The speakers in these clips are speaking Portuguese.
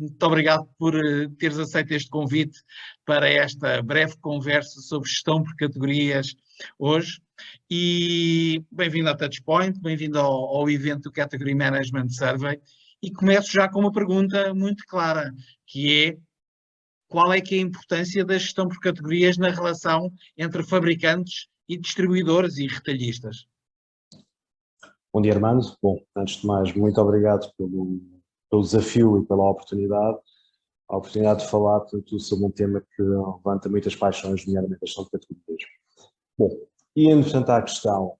Muito obrigado por teres aceito este convite para esta breve conversa sobre gestão por categorias hoje. E bem-vindo à Touchpoint, bem-vindo ao evento do Category Management Survey. E começo já com uma pergunta muito clara, que é: qual é que é a importância da gestão por categorias na relação entre fabricantes e distribuidores e retalhistas? Bom dia, Armando. Bom, antes de mais, muito obrigado pelo desafio e pela oportunidade. A oportunidade de falar, portanto, sobre um tema que levanta muitas paixões, nomeadamente a gestão de categorias. Bom, indo, portanto, à questão,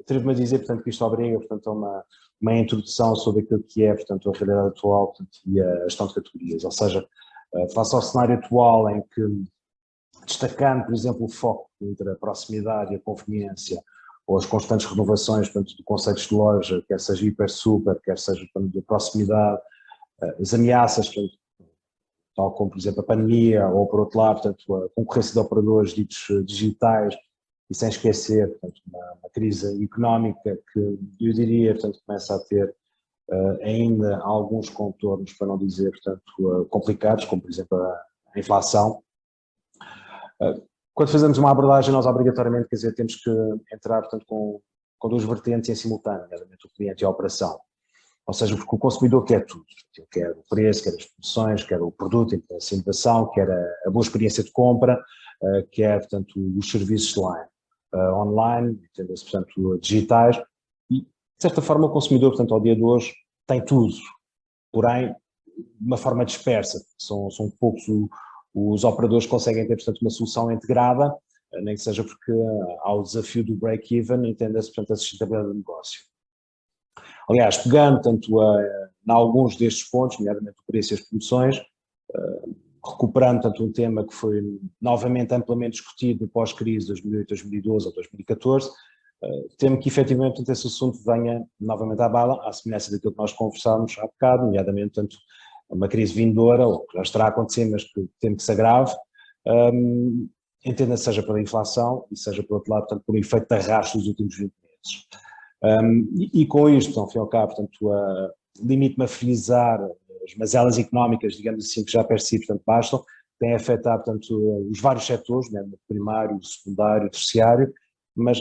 atrevo-me a dizer, portanto, que isto obriga, portanto, a uma introdução sobre aquilo que é, portanto, a realidade atual, portanto, e a gestão de categorias. Ou seja, face ao cenário atual em que, destacando, por exemplo, o foco entre a proximidade e a conveniência, ou as constantes renovações, portanto, de conceitos de loja, quer seja hiper, super, quer seja, portanto, de proximidade, as ameaças, portanto, tal como, por exemplo, a pandemia, ou por outro lado, portanto, a concorrência de operadores ditos digitais, e sem esquecer, portanto, uma crise económica que eu diria, portanto, começa a ter ainda alguns contornos, para não dizer, portanto, complicados, como, por exemplo, a inflação. Quando fazemos uma abordagem, nós obrigatoriamente, quer dizer, temos que entrar, portanto, com duas vertentes em simultâneo, nomeadamente o cliente e a operação. Ou seja, porque o consumidor quer tudo. Ele quer o preço, quer as promoções, quer o produto, a inovação, quer a boa experiência de compra, quer, portanto, os serviços online, entenda-se, portanto, digitais. E, de certa forma, o consumidor, portanto, ao dia de hoje, tem tudo. Porém, de uma forma dispersa. São poucos os operadores que conseguem ter, portanto, uma solução integrada, nem que seja porque há o desafio do break-even, entenda-se, portanto, a sustentabilidade do negócio. Aliás, pegando, portanto, em alguns destes pontos, nomeadamente o preço e as promoções, recuperando, portanto, um tema que foi novamente amplamente discutido pós-crise 2008, 2012 ou 2014, temo que efetivamente, portanto, esse assunto venha novamente à baila, à semelhança daquilo que nós conversámos há bocado, nomeadamente, portanto, uma crise vindoura, ou que já estará a acontecer, mas que temo que se agrave, entenda-se seja pela inflação e seja, por outro lado, portanto, por um efeito de arrasto dos últimos 20 meses. E com isto, ao fim e ao cabo, portanto, limite-me a frisar as mazelas económicas, digamos assim, que já per si, portanto, bastam, têm afetado, portanto, os vários setores, né, primário, secundário, terciário, mas,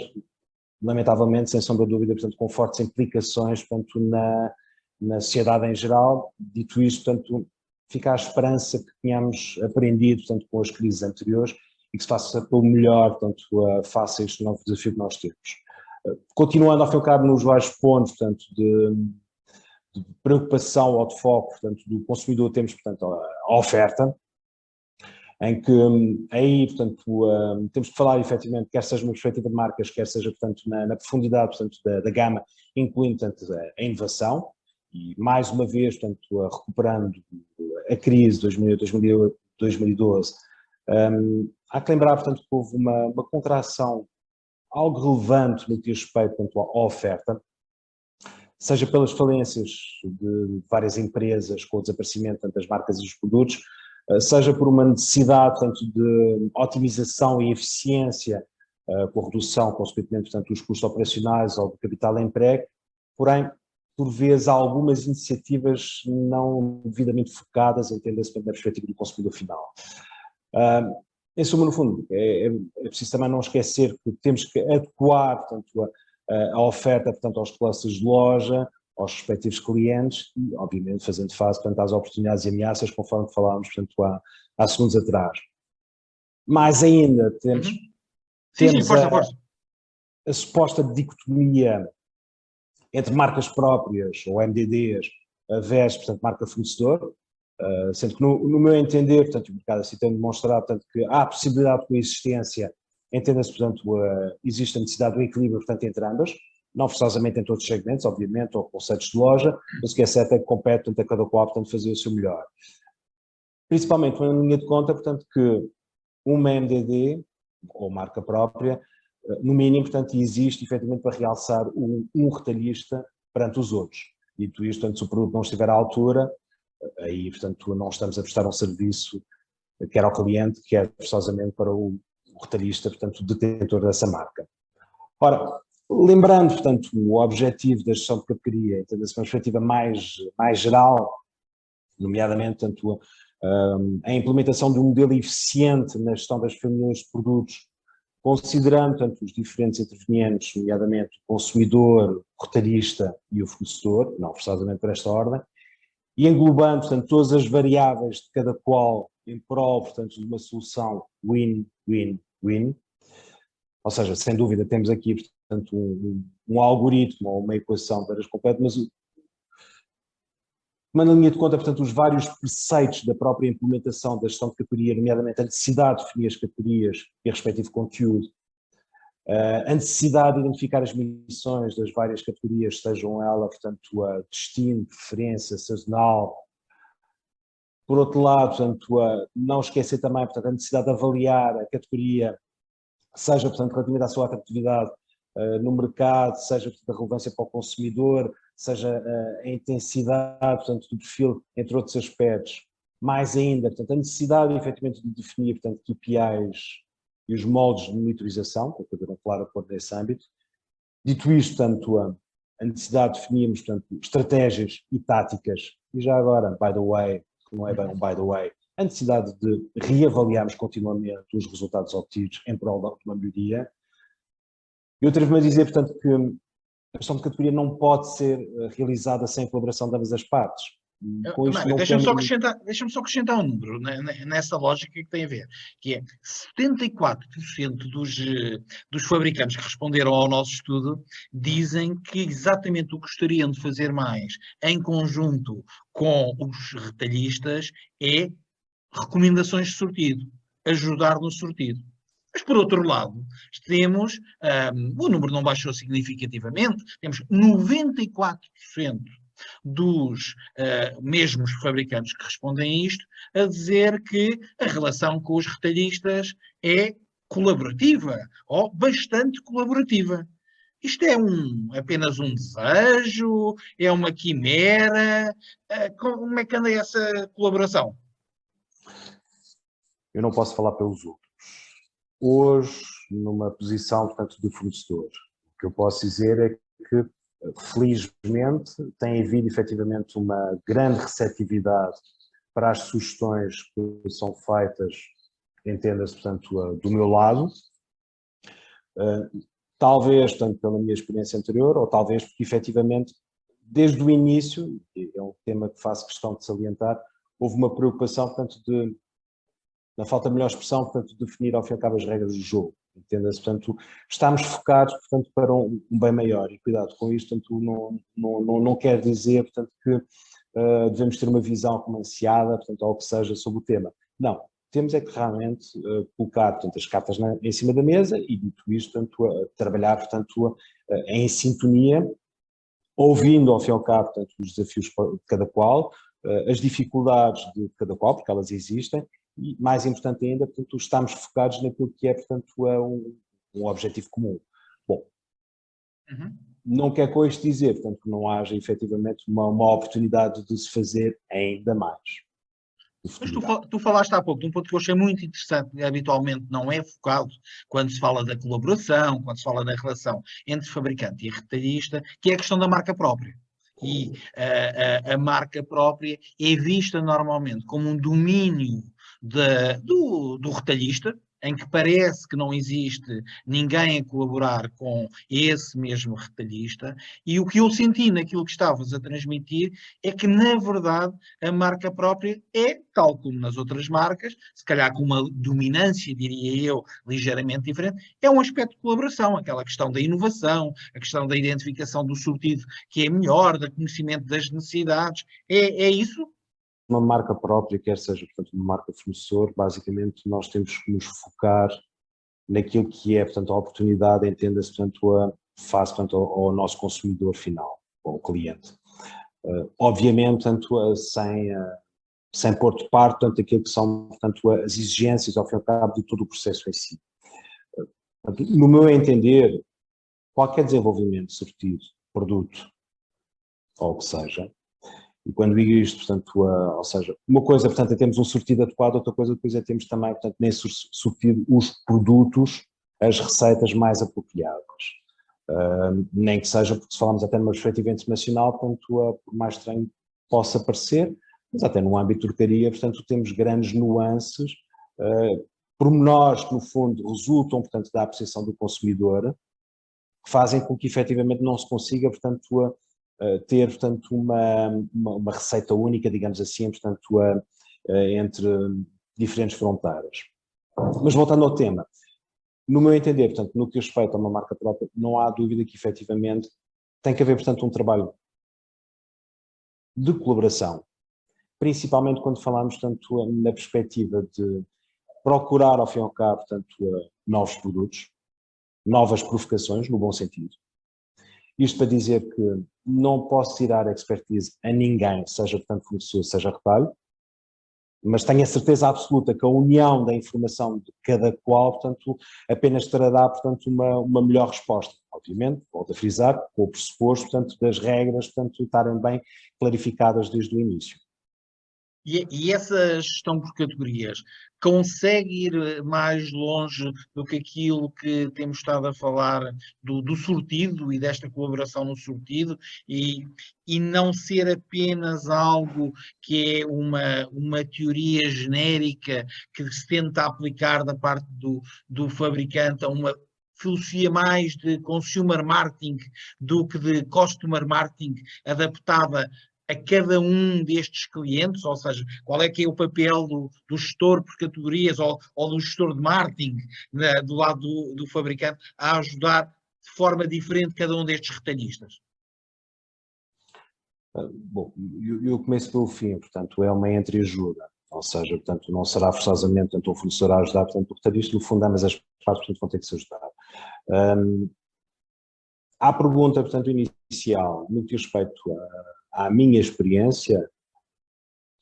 lamentavelmente, sem sombra de dúvida, portanto, com fortes implicações, portanto, na sociedade em geral. Dito isto, portanto, fica a esperança que tenhamos aprendido, portanto, com as crises anteriores e que se faça pelo melhor, portanto, face a este novo desafio que nós temos. Continuando ao fim e ao cabo nos vários pontos, portanto, de preocupação ou de foco, portanto, do consumidor, temos, portanto, a oferta, em que aí, portanto, temos que falar efetivamente, quer seja uma perspectiva de marcas, quer seja, portanto, na profundidade, portanto, da gama, incluindo, portanto, a inovação, e mais uma vez, portanto, recuperando a crise de 2008, 2012, há que lembrar, portanto, que houve uma contração algo relevante no que diz respeito, portanto, à oferta, seja pelas falências de várias empresas com o desaparecimento, portanto, das marcas e dos produtos, seja por uma necessidade, portanto, de otimização e eficiência, com a redução, consequentemente, portanto, dos custos operacionais ou do capital emprego. Porém, por vezes, há algumas iniciativas não devidamente focadas, entenda-se, na perspectiva do consumidor final. Em suma, no fundo, é preciso também não esquecer que temos que adequar, portanto, a oferta, portanto, aos clusters de loja, aos respectivos clientes e, obviamente, fazendo face, portanto, às oportunidades e ameaças, conforme falámos, portanto, há segundos atrás. Mais ainda, temos a suposta dicotomia entre marcas próprias, ou MDDs, versus, portanto, marca fornecedor, sendo que, no meu entender, portanto, o mercado assim tem demonstrado, portanto, que há a possibilidade de coexistência, entenda-se, portanto, existe a necessidade do equilíbrio, portanto, entre ambas, não forçosamente em todos os segmentos, obviamente, ou conceitos de loja, mas o que é certo é que compete, portanto, a cada qual, portanto, fazer o seu melhor. Principalmente uma linha de conta, portanto, que uma MDD, ou marca própria, no mínimo, portanto, existe efetivamente para realçar um retalhista perante os outros. Dito isto, portanto, se o produto não estiver à altura, aí, portanto, não estamos a prestar um serviço quer ao cliente, quer forçosamente para o retalhista, portanto, o detentor dessa marca. Ora, lembrando, portanto, o objetivo da gestão de categoria, tendo-se uma perspectiva mais geral, nomeadamente, portanto, a implementação de um modelo eficiente na gestão das famílias de produtos, considerando, portanto, os diferentes intervenientes, nomeadamente o consumidor, o retalhista e o fornecedor, não forçadamente por esta ordem, e englobando, portanto, todas as variáveis de cada qual em prol, portanto, de uma solução win-win-win. Ou seja, sem dúvida, temos aqui, portanto, um algoritmo ou uma equação para as completas, mas tomando em linha de conta, portanto, os vários preceitos da própria implementação da gestão de categoria, nomeadamente a necessidade de definir as categorias e respectivo conteúdo, a necessidade de identificar as missões das várias categorias, sejam elas, portanto, a destino, preferência, sazonal. Por outro lado, portanto, não esquecer também, portanto, a necessidade de avaliar a categoria, seja, portanto, relativamente à sua atratividade no mercado, seja, portanto, a relevância para o consumidor, seja a intensidade, portanto, do perfil, entre outros aspectos. Mais ainda, portanto, a necessidade, efetivamente, de definir, portanto, KPIs e os moldes de monitorização, que acabaram, claro, a pôr nesse âmbito. Dito isto, portanto, a necessidade de definirmos, portanto, estratégias e táticas, e já agora, by the way, que não é bem um by the way, a necessidade de reavaliarmos continuamente os resultados obtidos em prol de uma melhoria. Eu atrevo-me a dizer, portanto, que a gestão de categoria não pode ser realizada sem a colaboração de ambas as partes. Deixa-me só acrescentar um número nessa lógica que tem a ver, que é 74% dos fabricantes que responderam ao nosso estudo dizem que exatamente o que gostariam de fazer mais em conjunto com os retalhistas é recomendações de sortido, ajudar no sortido. Mas, por outro lado, temos, o número não baixou significativamente, temos 94% dos mesmos fabricantes que respondem a isto, a dizer que a relação com os retalhistas é colaborativa, ou bastante colaborativa. Isto é apenas um desejo? É uma quimera? Como é que anda essa colaboração? Eu não posso falar pelos outros. Hoje, numa posição, portanto, de fornecedor, o que eu posso dizer é que, felizmente, tem havido efetivamente uma grande receptividade para as sugestões que são feitas, entenda-se, portanto, do meu lado, talvez, tanto pela minha experiência anterior, ou talvez porque efetivamente, desde o início, e é um tema que faço questão de salientar, houve uma preocupação, portanto, na falta de melhor expressão, portanto, definir ao fim e ao cabo as regras do jogo, entenda-se, portanto, estamos focados, portanto, para um bem maior, e cuidado com isto, portanto, não quer dizer, portanto, que devemos ter uma visão romanceada, portanto, ou o que seja sobre o tema. Não, temos é que realmente colocar, portanto, as cartas em cima da mesa e, dito isto, portanto, trabalhar, portanto, em sintonia, ouvindo ao fim e ao cabo, portanto, os desafios de cada qual, as dificuldades de cada qual, porque elas existem, e mais importante ainda, portanto, estamos focados naquilo que é, portanto, um objetivo comum. Bom, não quer com isto dizer, portanto, que não haja efetivamente uma oportunidade de se fazer ainda mais. Mas tu falaste há pouco de um ponto que eu achei muito interessante, que habitualmente não é focado quando se fala da colaboração, quando se fala da relação entre fabricante e retalhista, que é a questão da marca própria. E a marca própria é vista normalmente como um domínio do retalhista, em que parece que não existe ninguém a colaborar com esse mesmo retalhista, e o que eu senti naquilo que estavas a transmitir é que, na verdade, a marca própria é, tal como nas outras marcas, se calhar com uma dominância, diria eu, ligeiramente diferente, é um aspecto de colaboração, aquela questão da inovação, a questão da identificação do sortido que é melhor, do conhecimento das necessidades, é isso? Uma marca própria, quer seja, portanto, uma marca fornecedor, basicamente nós temos que nos focar naquilo que é, portanto, a oportunidade, entenda-se, portanto, face, portanto, ao nosso consumidor final, ao cliente. Obviamente, portanto, sem pôr de parte, portanto, aquilo que são, portanto, as exigências, ao fim e ao cabo, de todo o processo em si. No meu entender, qualquer desenvolvimento de sortido, produto, ou o que seja, e quando digo isto, portanto, ou seja, uma coisa, portanto, é termos um sortido adequado, outra coisa depois é termos também, portanto, nesse sortido os produtos, as receitas mais apropriadas. Nem que seja, porque se falamos até numa perspectiva internacional, portanto, por mais estranho possa parecer, mas até no âmbito de torcaria, portanto, temos grandes nuances, pormenores que, no fundo, resultam, portanto, da apreciação do consumidor, que fazem com que, efetivamente, não se consiga, portanto, ter, portanto, uma receita única, digamos assim, portanto, entre diferentes fronteiras. Mas, voltando ao tema, no meu entender, portanto, no que respeita a uma marca própria, não há dúvida que, efetivamente, tem que haver, portanto, um trabalho de colaboração, principalmente quando falamos, portanto, na perspectiva de procurar, ao fim e ao cabo, portanto, novos produtos, novas provocações, no bom sentido. Isto para dizer que não posso tirar expertise a ninguém, seja, portanto, fornecedor, seja retalho, mas tenho a certeza absoluta que a união da informação de cada qual, portanto, apenas trará, portanto, uma melhor resposta. Obviamente, volto a frisar, com o pressuposto, portanto, das regras, portanto, estarem bem clarificadas desde o início. E essa gestão por categorias consegue ir mais longe do que aquilo que temos estado a falar do sortido e desta colaboração no sortido e não ser apenas algo que é uma teoria genérica que se tenta aplicar da parte do fabricante a uma filosofia mais de consumer marketing do que de customer marketing adaptada a cada um destes clientes, ou seja, qual é que é o papel do gestor por categorias ou do gestor de marketing do lado do fabricante a ajudar de forma diferente cada um destes retalhistas? Bom, eu começo pelo fim, portanto, é uma entreajuda, ou seja, portanto, não será forçosamente tanto o fornecedor a ajudar, portanto, o retalhista, no fundo, ambas as partes, portanto, vão ter que se ajudar. À pergunta, portanto, inicial, no que respeito à minha experiência,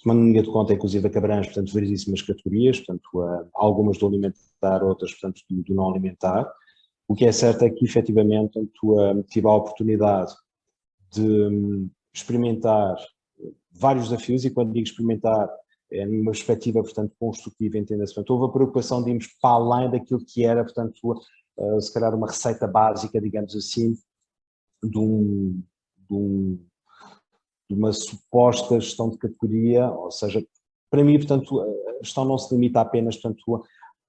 tomando de conta, inclusive, que abrange, portanto, variedíssimas categorias, portanto, algumas do alimentar, outras, portanto, do não alimentar. O que é certo é que, efetivamente, portanto, tive a oportunidade de experimentar vários desafios, e quando digo experimentar, é numa perspectiva, portanto, construtiva, entenda-se. Portanto, houve a preocupação de irmos para além daquilo que era, portanto, se calhar uma receita básica, digamos assim, de uma suposta gestão de categoria, ou seja, para mim, portanto, a gestão não se limita apenas, portanto,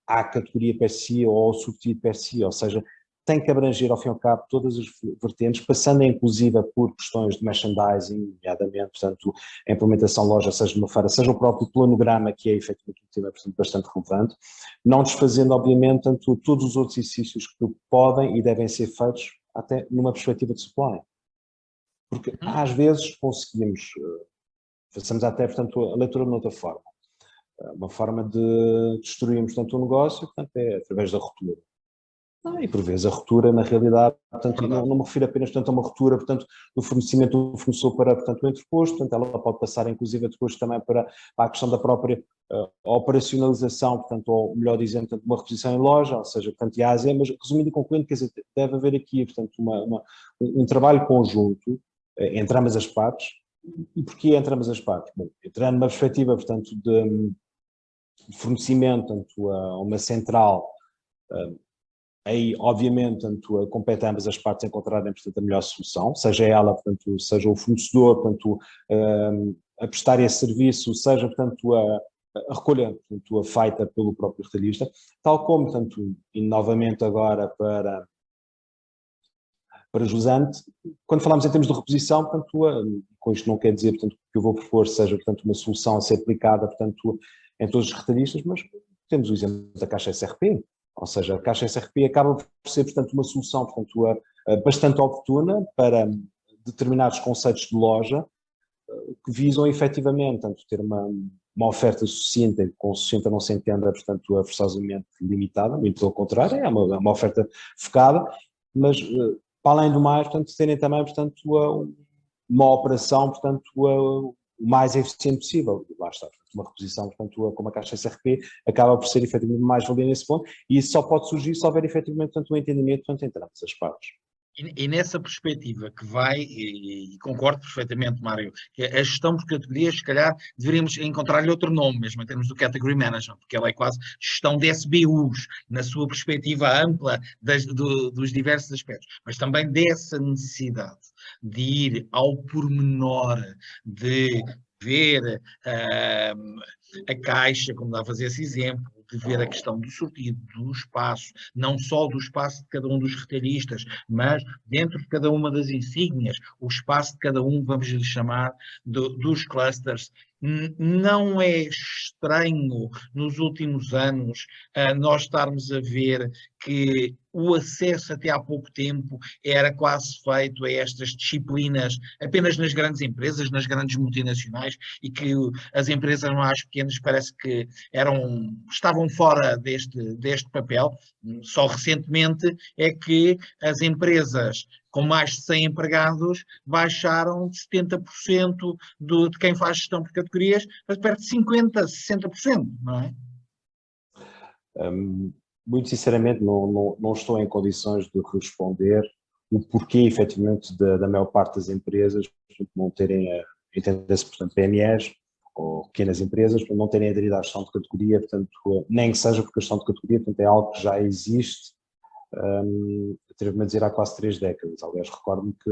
à categoria per si ou ao sortido per si, ou seja, tem que abranger, ao fim e ao cabo, todas as vertentes, passando inclusive por questões de merchandising, nomeadamente, portanto, a implementação loja, seja numa feira, seja o próprio planograma, que é efetivamente um tema bastante relevante, não desfazendo, obviamente, tanto todos os outros exercícios que podem e devem ser feitos até numa perspectiva de supply. Porque às vezes conseguimos, façamos até, portanto, a leitura de outra forma. Uma forma de destruirmos, portanto, um negócio, portanto, é através da ruptura. E por vezes a ruptura, na realidade, portanto, não me refiro apenas, portanto, a uma ruptura, portanto, do fornecimento do fornecedor para, portanto, o entreposto, portanto, ela pode passar, inclusive, depois também para a questão da própria operacionalização, portanto, ou melhor dizendo, portanto, uma reposição em loja, ou seja, portanto, e ASE, mas resumindo e concluindo, quer dizer, deve haver aqui, portanto, um trabalho conjunto entre ambas as partes. E porquê entre ambas as partes? Bom, entrando numa perspectiva, portanto, de fornecimento, portanto, a uma central, aí, obviamente, portanto, compete a ambas as partes encontrarem, portanto, a melhor solução, seja ela, portanto, seja o fornecedor, portanto, a prestar esse serviço, seja, portanto, a recolha, portanto, a feita pelo próprio retalhista, tal como, portanto, e novamente agora para jusante, quando falamos em termos de reposição, portanto, com isto não quer dizer, portanto, que eu vou propor seja, portanto, uma solução a ser aplicada, portanto, em todos os retalhistas, mas temos o exemplo da caixa SRP, ou seja, a caixa SRP acaba por ser, portanto, uma solução, portanto, bastante oportuna para determinados conceitos de loja que visam efetivamente, portanto, ter uma oferta suficiente, com suficiente não se entenda, portanto, forçosamente limitada, muito pelo contrário, é uma oferta focada, mas para além do mais, portanto, terem também, portanto, uma operação, portanto, o mais eficiente possível. Lá está, uma reposição, portanto, como a caixa SRP, acaba por ser efetivamente mais valia nesse ponto, e isso só pode surgir se houver efetivamente, portanto, um entendimento, portanto, entre ambas as partes. E nessa perspectiva que vai, e concordo perfeitamente, Mário, que a gestão por categorias, se calhar, deveríamos encontrar-lhe outro nome, mesmo em termos do Category Management, porque ela é quase gestão de SBUs, na sua perspectiva ampla dos diversos aspectos, mas também dessa necessidade de ir ao pormenor, de ver a caixa, como dá a fazer esse exemplo, de ver a questão do sortido, do espaço, não só do espaço de cada um dos retalhistas, mas dentro de cada uma das insígnias, o espaço de cada um, vamos lhe chamar, dos clusters. Não é estranho nos últimos anos nós estarmos a ver que o acesso até há pouco tempo era quase feito a estas disciplinas apenas nas grandes empresas, nas grandes multinacionais, e que as empresas mais pequenas parece que estavam fora deste papel. Só recentemente é que as empresas com mais de 100 empregados baixaram de 70% de quem faz gestão por categorias para perto de 50%, 60%, não é? Muito sinceramente, não estou em condições de responder o porquê, efetivamente, da maior parte das empresas não terem, entenda-se, portanto, PMEs ou pequenas empresas, não terem aderido à gestão de categoria, portanto, nem que seja porque a gestão de categoria, portanto, é algo que já existe, atrevo-me a dizer, há quase 3 décadas. Aliás, recordo-me que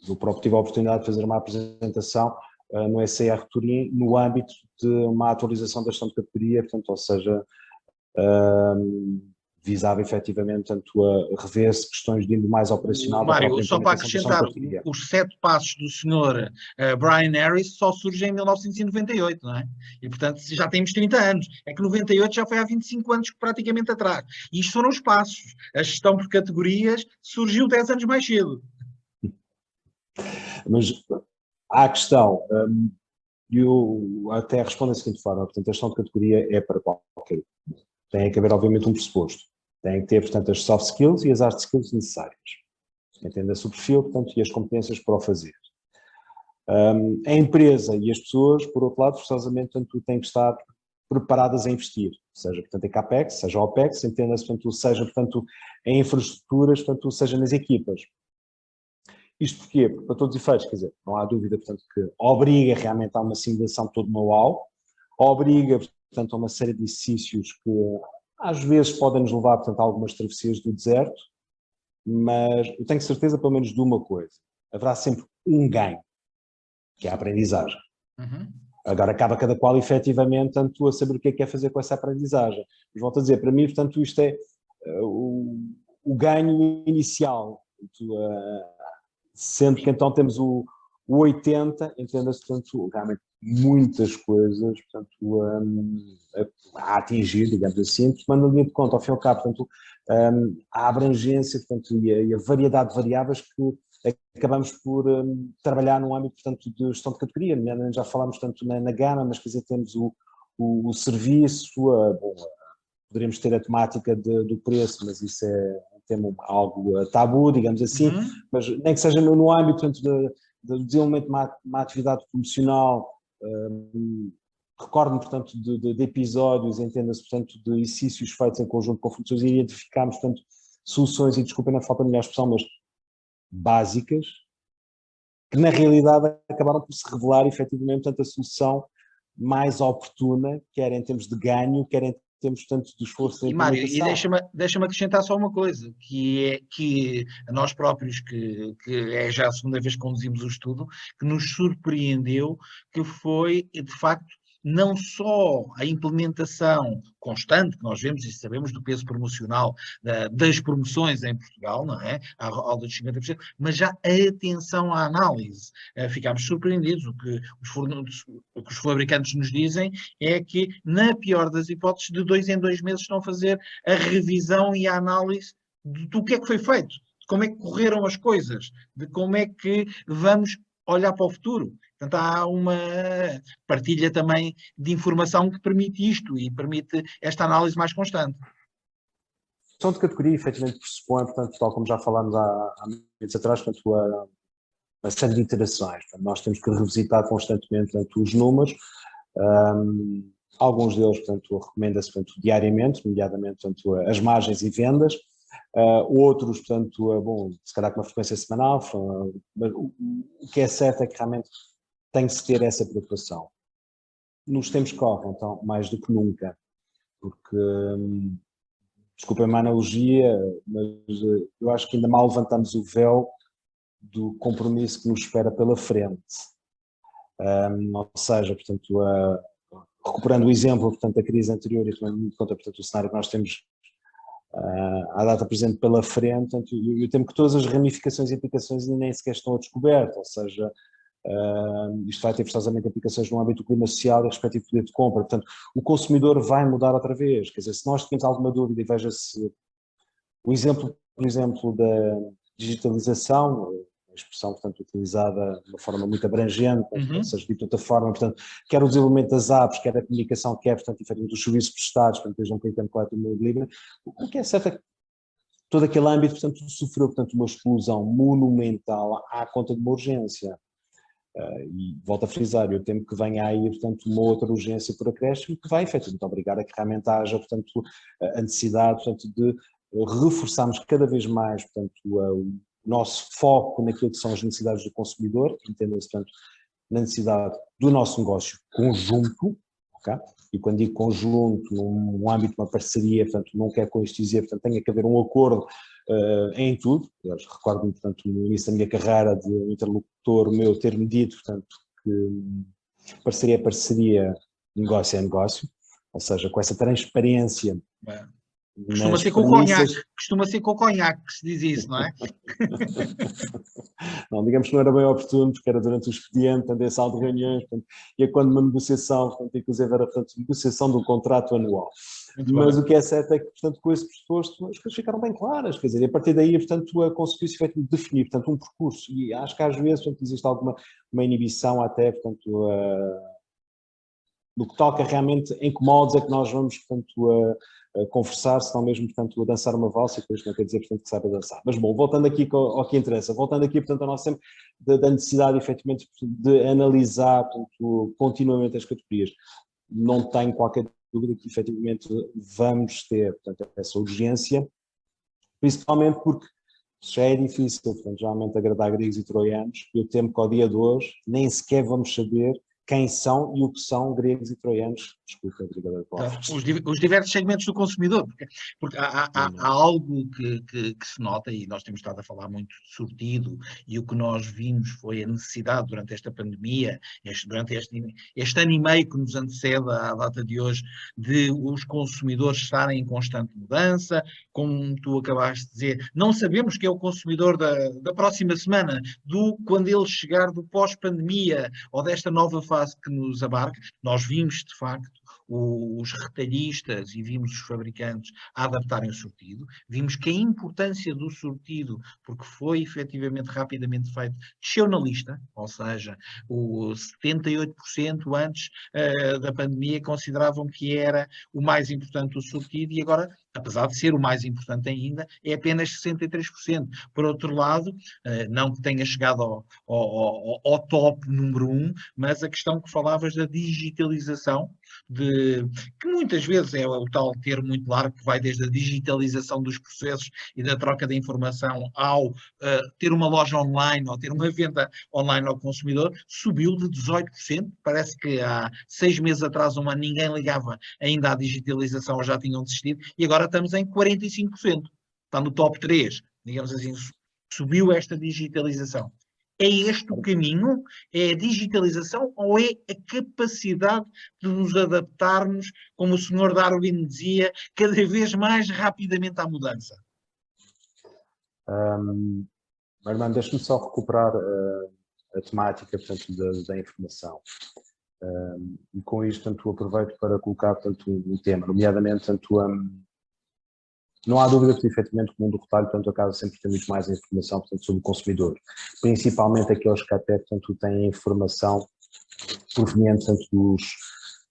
eu próprio tive a oportunidade de fazer uma apresentação no SCR Turim, no âmbito de uma atualização da gestão de categoria, portanto, ou seja, visava efetivamente tanto a rever-se questões de índole mais operacional. Mário, só para acrescentar, os 7 passos do senhor Brian Harris só surgem em 1998, não é? E portanto já temos 30 anos. É que 98 já foi há 25 anos praticamente atrás. E isto foram os passos. A gestão por categorias surgiu 10 anos mais cedo. Mas há a questão, eu até respondo da seguinte forma, portanto a gestão de categoria é para qualquer. Tem que haver obviamente um pressuposto. Tem que ter, portanto, as soft skills e as hard skills necessárias. Entenda-se o perfil, portanto, e as competências para o fazer. A empresa e as pessoas, por outro lado, forçosamente, portanto, têm que estar preparadas a investir, seja, portanto, em CAPEX, seja OPEX, entenda-se, portanto, seja, portanto, em infraestruturas, portanto, seja nas equipas. Isto porquê? Porque, para todos os efeitos, quer dizer, não há dúvida, portanto, que obriga realmente a uma simulação de todo o know-how, obriga, portanto, a uma série de exercícios que às vezes podem nos levar, portanto, a algumas travessias do deserto, mas eu tenho certeza, pelo menos, de uma coisa: haverá sempre um ganho, que é a aprendizagem. Uhum. Agora, acaba cada qual, efetivamente, tanto a saber o que é fazer com essa aprendizagem. Mas volto a dizer, para mim, portanto, isto é o ganho inicial, sendo que então temos o 80, entenda-se, portanto, realmente muitas coisas, portanto, a atingir, digamos assim, tomando linha de conta, ao fim e ao cabo, portanto, a abrangência, portanto, e a variedade de variáveis que acabamos por trabalhar no âmbito, portanto, de gestão de categoria. Já falámos tanto na gama, mas quer dizer, temos o serviço, bom, poderíamos ter a temática do preço, mas isso é um tema algo tabu, digamos assim, mas nem que seja no âmbito, portanto, do desenvolvimento de uma atividade promocional. Recordo-me, portanto, de episódios, entenda-se, portanto, de exercícios feitos em conjunto com fornecedores e identificámos, portanto, soluções, e desculpem na falta de melhor expressão, mas básicas, que na realidade acabaram por se revelar efetivamente, portanto, a solução mais oportuna, quer em termos de ganho, quer em termos, portanto, de esforço de Mário, implementação. e deixa-me acrescentar só uma coisa, que é que nós próprios, que é já a segunda vez que conduzimos o estudo, que nos surpreendeu, que foi, de facto, não só a implementação constante, que nós vemos e sabemos do peso promocional das promoções em Portugal, não é? À roda dos 50%, mas já a atenção à análise. Ficámos surpreendidos. O que os fabricantes nos dizem é que, na pior das hipóteses, de 2 em 2 meses estão a fazer a revisão e a análise do que é que foi feito, de como é que correram as coisas, de como é que vamos olhar para o futuro. Portanto, há uma partilha também de informação que permite isto e permite esta análise mais constante. A gestão de categoria, efetivamente, pressupõe, portanto, tal como já falámos há meses atrás, portanto, a série de iterações. Portanto, nós temos que revisitar constantemente, portanto, os números. Alguns deles, portanto, recomenda-se, portanto, diariamente, nomeadamente, portanto, as margens e vendas. Outros, portanto, bom, se calhar com uma frequência semanal, mas o que é certo é que realmente tem que se ter essa preocupação. Nos tempos que correm, então, mais do que nunca, porque, desculpem-me a analogia, mas eu acho que ainda mal levantamos o véu do compromisso que nos espera pela frente. Ou seja, portanto, recuperando o exemplo, portanto, da crise anterior e tomando muito conta, portanto, o cenário que nós temos à data presente pela frente, portanto, eu temo que todas as ramificações e implicações ainda nem sequer estão a descoberto, ou seja, isto vai ter forçosamente implicações no âmbito do clima social e respectivo poder de compra, portanto, o consumidor vai mudar outra vez, quer dizer, se nós temos alguma dúvida e veja-se o exemplo, por exemplo, da digitalização, a expressão, portanto, utilizada de uma forma muito abrangente, ou seja, de outra forma, portanto, quer o desenvolvimento das apps, quer a comunicação, quer, portanto, efetivamente, os serviços prestados, portanto, desde um click and collect e delivery, o que é certo é que todo aquele âmbito, portanto, sofreu, portanto, uma explosão monumental à conta de uma urgência. E volto a frisar, eu temo que venha aí, portanto, uma outra urgência por acréscimo que vai, efetivamente, obrigar a que realmente haja, portanto, a necessidade, portanto, de reforçarmos cada vez mais, portanto, o nosso foco naquilo que são as necessidades do consumidor, entendendo-se, portanto, na necessidade do nosso negócio conjunto, ok? E quando digo conjunto, num âmbito de uma parceria, portanto, não quero com isto dizer, portanto, tenha que haver um acordo em tudo. Eu recordo-me, portanto, no início da minha carreira de um interlocutor meu ter-me dito, portanto, que parceria é parceria, negócio é negócio, ou seja, com essa transparência. Costuma ser com o conhaque, costuma ser com o conhaque que se diz isso, não é? Não, digamos que não era bem oportuno, porque era durante o expediente, portanto, essa sala de reuniões, portanto, e é quando uma negociação, portanto, inclusive era, portanto, negociação de um contrato anual. Mas o que é certo é que, portanto, com esse pressuposto, as coisas ficaram bem claras, quer dizer, e a partir daí, portanto, conseguiu-se efetivamente definir, portanto, um percurso, e acho que às vezes, portanto, existe alguma uma inibição até, portanto, no que toca realmente em que modos é que nós vamos, portanto, a conversar, se não mesmo, portanto, a dançar uma valsa, e depois não quer dizer, portanto, que saiba dançar. Mas, bom, voltando aqui ao que interessa, voltando aqui, portanto, a nós sempre da necessidade, efetivamente, de analisar, portanto, continuamente as categorias. Não tenho qualquer dúvida que, efetivamente, vamos ter, portanto, essa urgência, principalmente porque já é difícil, portanto, geralmente agradar gregos e troianos. Eu temo que ao dia de hoje nem sequer vamos saber quem são e o que são gregos e troianos. Desculpa, obrigado. Os diversos segmentos do consumidor, porque há algo que se nota, e nós temos estado a falar muito de sortido, e o que nós vimos foi a necessidade durante esta pandemia, durante este ano e meio que nos antecede à data de hoje, de os consumidores estarem em constante mudança, como tu acabaste de dizer, não sabemos quem é o consumidor da próxima semana, quando ele chegar do pós-pandemia, ou desta nova fase que nos abarca. Nós vimos, de facto, os retalhistas e vimos os fabricantes a adaptarem o sortido, vimos que a importância do sortido, porque foi efetivamente rapidamente feito, desceu na lista, ou seja, o 78% antes da pandemia consideravam que era o mais importante o sortido e agora, apesar de ser o mais importante ainda, é apenas 63%. Por outro lado, não que tenha chegado ao top número 1, mas a questão que falavas da digitalização, que muitas vezes é o tal termo muito largo que vai desde a digitalização dos processos e da troca de informação ao ter uma loja online ou ter uma venda online ao consumidor, subiu de 18%. Parece que há 6 meses atrás, um ano, ninguém ligava ainda à digitalização ou já tinham desistido, e agora estamos em 45%. Está no top 3, digamos assim, subiu esta digitalização. É este o caminho? É a digitalização ou é a capacidade de nos adaptarmos, como o Sr. Darwin dizia, cada vez mais rapidamente à mudança? Armando, deixa-me só recuperar a temática, portanto, da informação. E com isto, portanto, aproveito para colocar, portanto, um tema, nomeadamente, portanto, não há dúvida que, efetivamente, o mundo do retalho, portanto, acaba sempre por ter muito mais informação, portanto, sobre o consumidor. Principalmente aqueles que até, portanto, têm informação proveniente, portanto,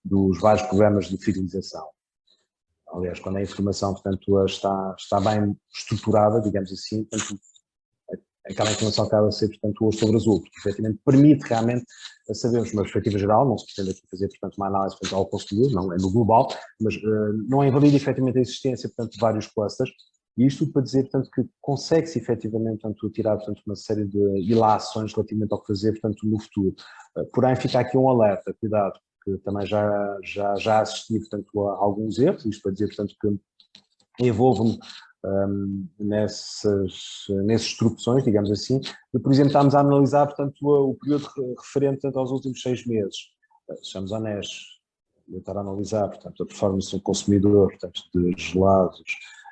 dos vários programas de fidelização. Aliás, quando a informação, portanto, está bem estruturada, digamos assim, portanto, aquela informação acaba a ser, portanto, o sobre azul, porque, efetivamente, permite realmente sabermos, uma perspectiva geral, não se pretende aqui fazer, portanto, uma análise, portanto, ao consumidor, não é no global, mas não invalida, efetivamente, a existência, portanto, de vários clusters, e isto tudo para dizer, portanto, que consegue-se, efetivamente, portanto, tirar, portanto, uma série de ilações relativamente ao que fazer, portanto, no futuro. Porém, fica aqui um alerta, cuidado, porque também já assisti, portanto, a alguns erros, isto para dizer, portanto, que envolve-me nessas disrupções, digamos assim, e, por exemplo, estamos a analisar, portanto, o período referente, portanto, aos últimos 6 meses. Sejamos honestos, eu estar a analisar, portanto, a performance do consumidor, portanto, de gelados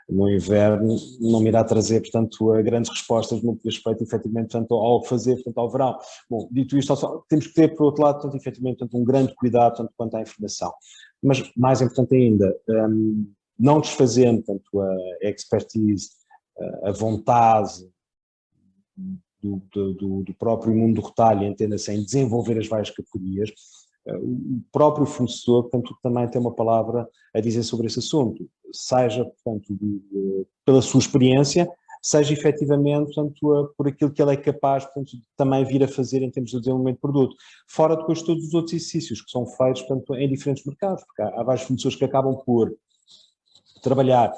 no inverno, não me irá trazer, portanto, grandes respostas no que diz respeito, efetivamente, portanto, ao fazer, portanto, ao verão. Bom, dito isto, temos que ter, por outro lado, portanto, efetivamente, portanto, um grande cuidado, portanto, quanto à informação. Mas, mais importante ainda, não desfazendo, portanto, a expertise, a vontade do próprio mundo do retalho, entenda-se, em desenvolver as várias categorias, o próprio fornecedor, portanto, também tem uma palavra a dizer sobre esse assunto, seja, portanto, pela sua experiência, seja efetivamente, portanto, por aquilo que ele é capaz, portanto, de também vir a fazer em termos de desenvolvimento de produto, fora depois todos os outros exercícios que são feitos, portanto, em diferentes mercados, porque há vários fornecedores que acabam por trabalhar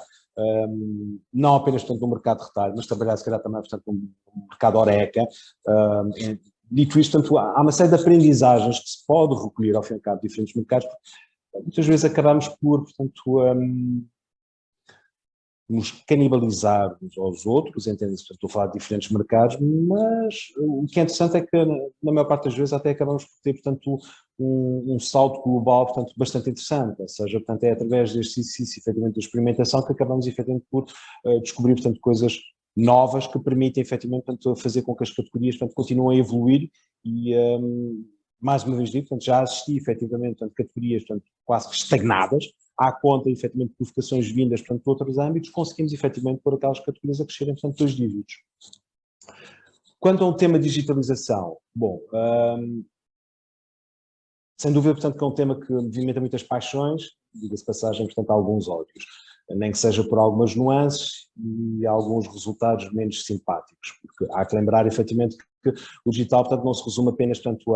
não apenas, portanto, no mercado de retalho, mas trabalhar, se calhar, também, portanto, no mercado Horeca. Dito isto, portanto, há uma série de aprendizagens que se pode recolher ao fim e ao cabo de diferentes mercados, porque muitas vezes acabamos por, portanto, nos canibalizar uns aos outros, entende-se, estou a falar de diferentes mercados, mas o que é interessante é que, na maior parte das vezes, até acabamos por ter, portanto, um salto global, portanto, bastante interessante, ou seja, portanto, é através deste exercício, efetivamente, da experimentação que acabamos, efetivamente, por descobrir, portanto, coisas novas que permitem, efetivamente, portanto, fazer com que as categorias, portanto, continuem a evoluir e, mais uma vez digo, portanto, já assisti, efetivamente, portanto, categorias, portanto, quase que estagnadas, à conta, efetivamente, de provocações vindas, portanto, de outros âmbitos, conseguimos, efetivamente, pôr aquelas categorias a crescerem, portanto, 2 dígitos. Quanto ao tema digitalização, bom, sem dúvida, portanto, que é um tema que movimenta muitas paixões, diga-se passagem, portanto, alguns ódios, nem que seja por algumas nuances e alguns resultados menos simpáticos, porque há que lembrar, efetivamente, que o digital, portanto, não se resume apenas, portanto,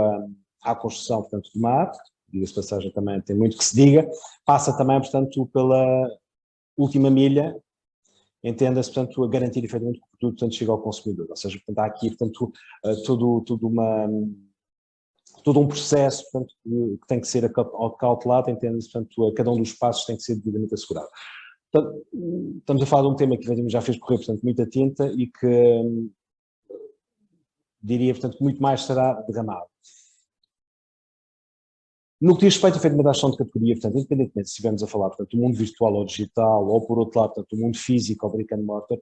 à construção, portanto, de uma arte, diga-se passagem também, tem muito que se diga, passa também, portanto, pela última milha, entenda-se, portanto, a garantir, efetivamente, que o produto, portanto, chega ao consumidor, ou seja, portanto, há aqui, portanto, todo um processo, portanto, que tem que ser acautelado, entende-se, portanto, cada um dos passos tem que ser devidamente assegurado. Portanto, estamos a falar de um tema que já fez correr, portanto, muita tinta e que, diria, portanto, muito mais será derramado. No que diz respeito, efetivamente, à ação de categoria, portanto, independentemente se estivermos a falar, portanto, do mundo virtual ou digital, ou por outro lado, portanto, do mundo físico ou brick and mortar,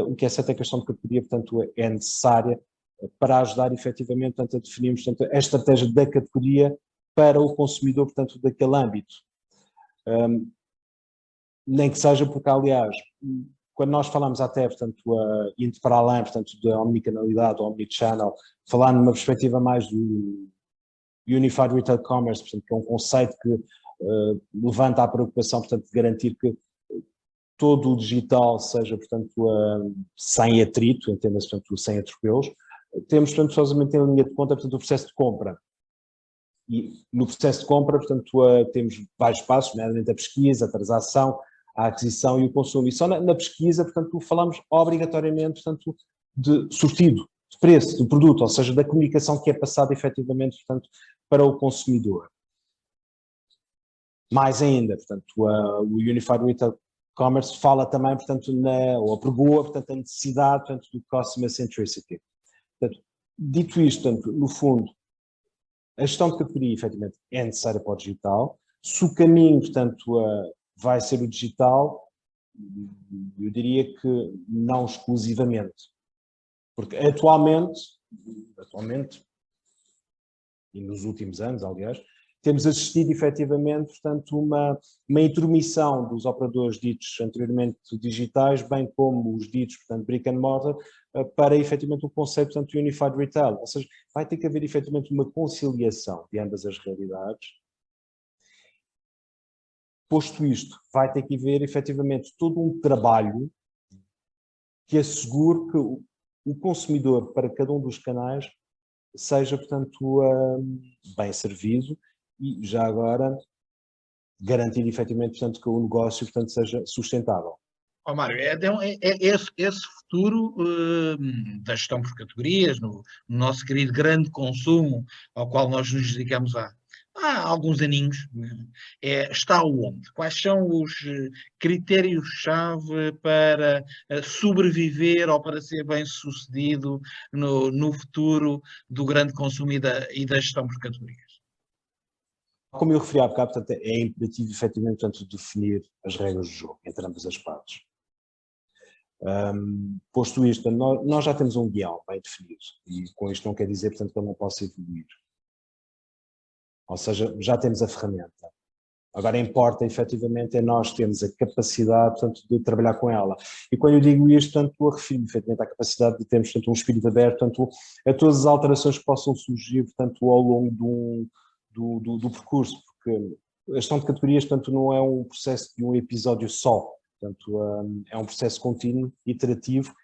o que é certo é que a questão de categoria, portanto, é necessária para ajudar, efetivamente, portanto, a definirmos, portanto, a estratégia da categoria para o consumidor, portanto, daquele âmbito. Nem que seja porque, aliás, quando nós falamos até, portanto, indo para além, portanto, da omnicanalidade, ou omnichannel, falando numa perspectiva mais do Unified Retail Commerce, portanto, que é um conceito que levanta a preocupação, portanto, de garantir que todo o digital seja, portanto, sem atrito, entenda-se, portanto, sem atropelos. Temos, portanto, somente em linha de conta, portanto, o processo de compra. E no processo de compra, portanto, temos vários passos, nomeadamente a pesquisa, a transação, a aquisição e o consumo. E só na pesquisa, portanto, falamos obrigatoriamente, portanto, de sortido, de preço do produto, ou seja, da comunicação que é passada efetivamente, portanto, para o consumidor. Mais ainda, portanto, o Unified Retail Commerce fala também, portanto, ou apregoa, portanto, a necessidade, portanto, do Customer Centricity. Portanto, dito isto, portanto, no fundo, a gestão de categoria, efetivamente, é necessária para o digital. Se o caminho, portanto, vai ser o digital, eu diria que não exclusivamente. Porque atualmente, e nos últimos anos, aliás, temos assistido efetivamente, portanto, uma intromissão dos operadores ditos anteriormente digitais, bem como os ditos, portanto, brick and mortar, para efetivamente o conceito, portanto, Unified Retail. Ou seja, vai ter que haver efetivamente uma conciliação de ambas as realidades. Posto isto, vai ter que haver efetivamente todo um trabalho que assegure que o consumidor, para cada um dos canais, seja, portanto, bem servido e, já agora, garantir efetivamente, portanto, que o negócio, portanto, seja sustentável. Oh, Mário, esse futuro da gestão por categorias, no nosso querido grande consumo ao qual nós nos dedicamos há há alguns aninhos, está onde? Quais são os critérios-chave para sobreviver ou para ser bem-sucedido no futuro do grande consumo e da gestão por categorias? Como eu referi há bocado, portanto, é imperativo, efetivamente, portanto, definir as regras do jogo entre ambas as partes. Posto isto, nós já temos um guião bem definido, e com isto não quer dizer, portanto, que ele não possa evoluir. Ou seja, já temos a ferramenta. Agora importa, efetivamente, é nós termos a capacidade, portanto, de trabalhar com ela. E quando eu digo isto, portanto, eu refiro-me, efetivamente, à capacidade de termos, portanto, um espírito aberto, portanto, a todas as alterações que possam surgir, portanto, ao longo do percurso, porque a gestão de categorias, portanto, não é um processo de um episódio só, portanto, é um processo contínuo, iterativo,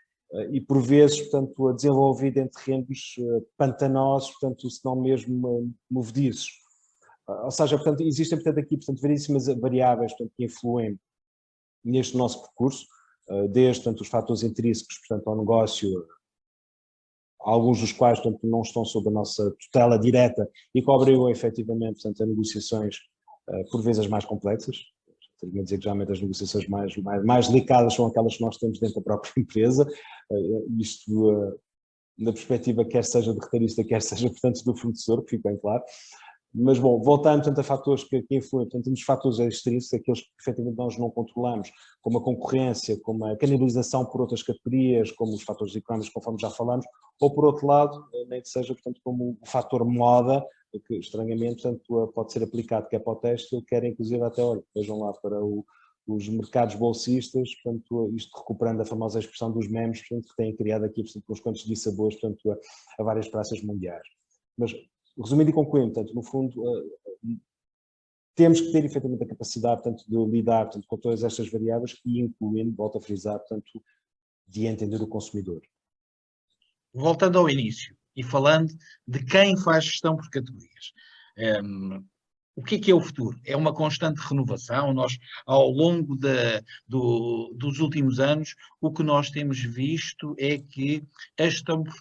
e por vezes, portanto, desenvolvido em terrenos pantanosos, portanto, se não mesmo movediços. Ou seja, portanto, existem, portanto, aqui, portanto, variedíssimas variáveis, portanto, que influem neste nosso percurso, desde, portanto, os fatores intrínsecos, portanto, ao negócio, alguns dos quais, portanto, não estão sob a nossa tutela direta e que obrigam, efetivamente, portanto, a negociações, por vezes, mais complexas. Tenho a dizer que geralmente as negociações mais delicadas são aquelas que nós temos dentro da própria empresa, isto na perspectiva quer seja do retalhista, quer seja, portanto, do fornecedor, que fique bem claro. Mas, bom, voltando, portanto, a fatores que influem, portanto, temos fatores extrínsecos, aqueles que, efetivamente, nós não controlamos, como a concorrência, como a canibalização por outras categorias, como os fatores económicos, conforme já falamos, ou, por outro lado, nem que seja, portanto, como o fator moda, que, estranhamente, portanto, pode ser aplicado quer para o têxtil, quer, inclusive, até, olha, vejam lá, para os mercados bolsistas, portanto, isto recuperando a famosa expressão dos memes, portanto, que têm criado aqui, portanto, uns quantos dissabores, portanto, a várias praças mundiais. Mas, resumindo e concluindo, portanto, no fundo, temos que ter efetivamente a capacidade, portanto, de lidar, portanto, com todas estas variáveis e incluindo, volto a frisar, portanto, de entender o consumidor. Voltando ao início e falando de quem faz gestão por categorias. O que é o futuro? É uma constante renovação. Nós, ao longo dos últimos anos, o que nós temos visto é que a gestão por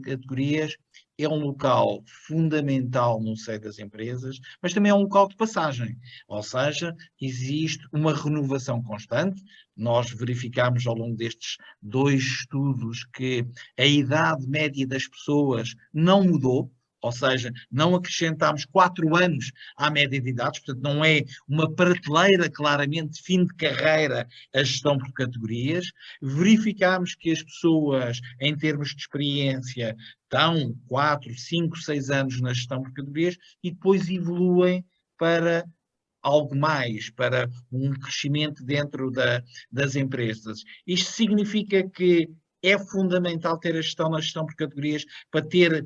categorias é um local fundamental no seio das empresas, mas também é um local de passagem. Ou seja, existe uma renovação constante. Nós verificamos ao longo destes 2 estudos que a idade média das pessoas não mudou. Ou seja, não acrescentámos 4 anos à média de idades, portanto não é uma prateleira claramente fim de carreira a gestão por categorias. Verificámos que as pessoas, em termos de experiência, estão 4, 5, 6 anos na gestão por categorias e depois evoluem para algo mais, para um crescimento dentro das empresas. Isto significa que é fundamental ter a gestão na gestão por categorias para ter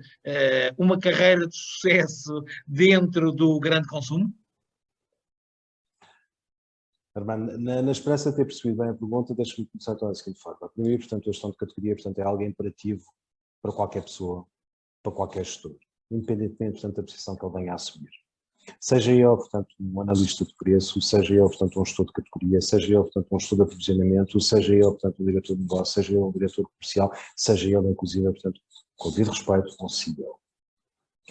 uma carreira de sucesso dentro do grande consumo? Armando, na esperança de ter percebido bem a pergunta, deixa-me começar então da seguinte forma. Primeiro, portanto, a gestão de categoria, portanto, é algo imperativo para qualquer pessoa, para qualquer gestor, independentemente, portanto, da posição que ele venha a assumir. Seja ele, portanto, um analista de preço, seja ele, portanto, um gestor de categoria, seja ele, portanto, um gestor de aprovisionamento, seja ele, portanto, um diretor de negócio, seja ele um diretor comercial, seja ele, inclusive, portanto, com o devido respeito, um CEO.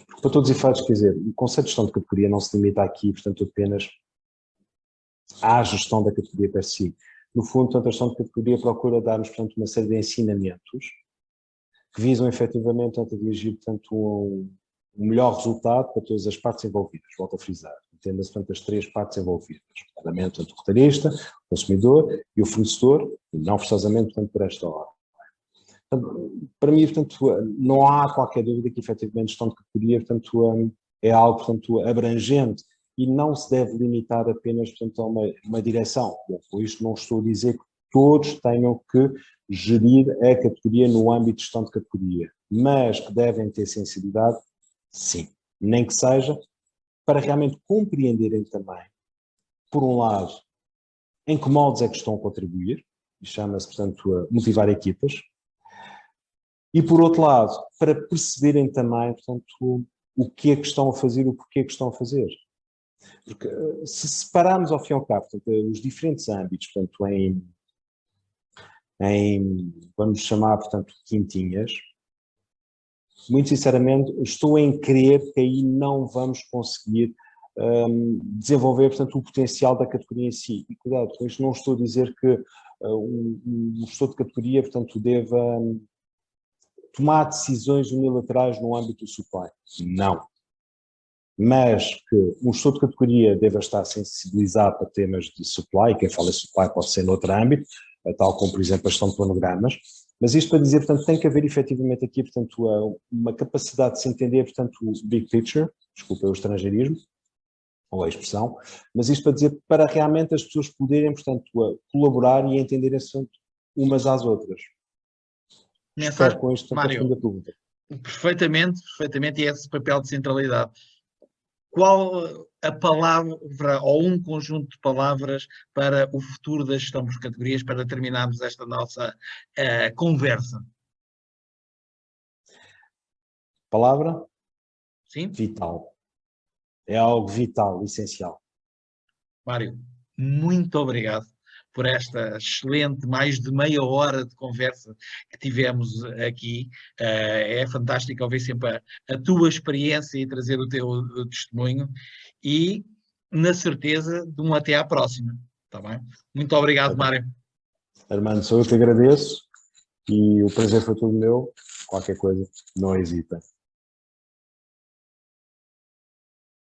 Porque, para todos os efeitos, quer dizer, o conceito de gestão de categoria não se limita aqui, portanto, apenas à gestão da categoria per si. No fundo, portanto, a gestão de categoria procura dar-nos, portanto, uma série de ensinamentos que visam, efetivamente, portanto, a dirigir, portanto, um melhor resultado para todas as partes envolvidas. Volto a frisar. Entenda-se, portanto, as 3 partes envolvidas. Portanto, o retalhista, o consumidor e o fornecedor, e não forçosamente, portanto, por esta ordem. Portanto, para mim, portanto, não há qualquer dúvida que, efetivamente, a gestão de categoria, portanto, é algo, portanto, abrangente e não se deve limitar apenas, portanto, a uma direção. Bom, com isto não estou a dizer que todos tenham que gerir a categoria no âmbito de gestão de categoria, mas que devem ter sensibilidade, sim. Nem que seja para realmente compreenderem também, por um lado, em que moldes é que estão a contribuir, e chama-se, portanto, motivar equipas, e por outro lado, para perceberem também, portanto, o que é que estão a fazer, o porquê é que estão a fazer. Porque se separarmos ao fim e ao cabo, portanto, os diferentes âmbitos, portanto, vamos chamar, portanto, quintinhas, muito sinceramente, estou em crer que aí não vamos conseguir desenvolver, portanto, o potencial da categoria em si. E cuidado, com isto não estou a dizer que um gestor de categoria, portanto, deva tomar decisões unilaterais no âmbito do supply. Não. Mas que um gestor de categoria deva estar sensibilizado para temas de supply, quem fala em supply pode ser noutro âmbito, tal como, por exemplo, a gestão de cronogramas, mas isto para dizer, portanto, tem que haver efetivamente aqui, portanto, uma capacidade de se entender, portanto, o big picture, desculpa o estrangeirismo, ou a expressão, mas isto para dizer, para realmente as pessoas poderem, portanto, colaborar e entenderem-se umas às outras. Mensagem, Espero com isto a Mário, segunda pergunta. perfeitamente, perfeitamente, e esse papel de centralidade. Qual a palavra ou um conjunto de palavras para o futuro da gestão por categorias para terminarmos esta nossa conversa? Palavra? Sim? Vital. É algo vital, essencial. Mário, muito obrigado por esta excelente, mais de meia hora de conversa que tivemos aqui. É fantástico ouvir sempre a tua experiência e trazer o teu testemunho e na certeza de um até à próxima. Está bem? Muito obrigado, Mário. Armando, sou eu que agradeço e o prazer foi todo meu. Qualquer coisa, não hesita.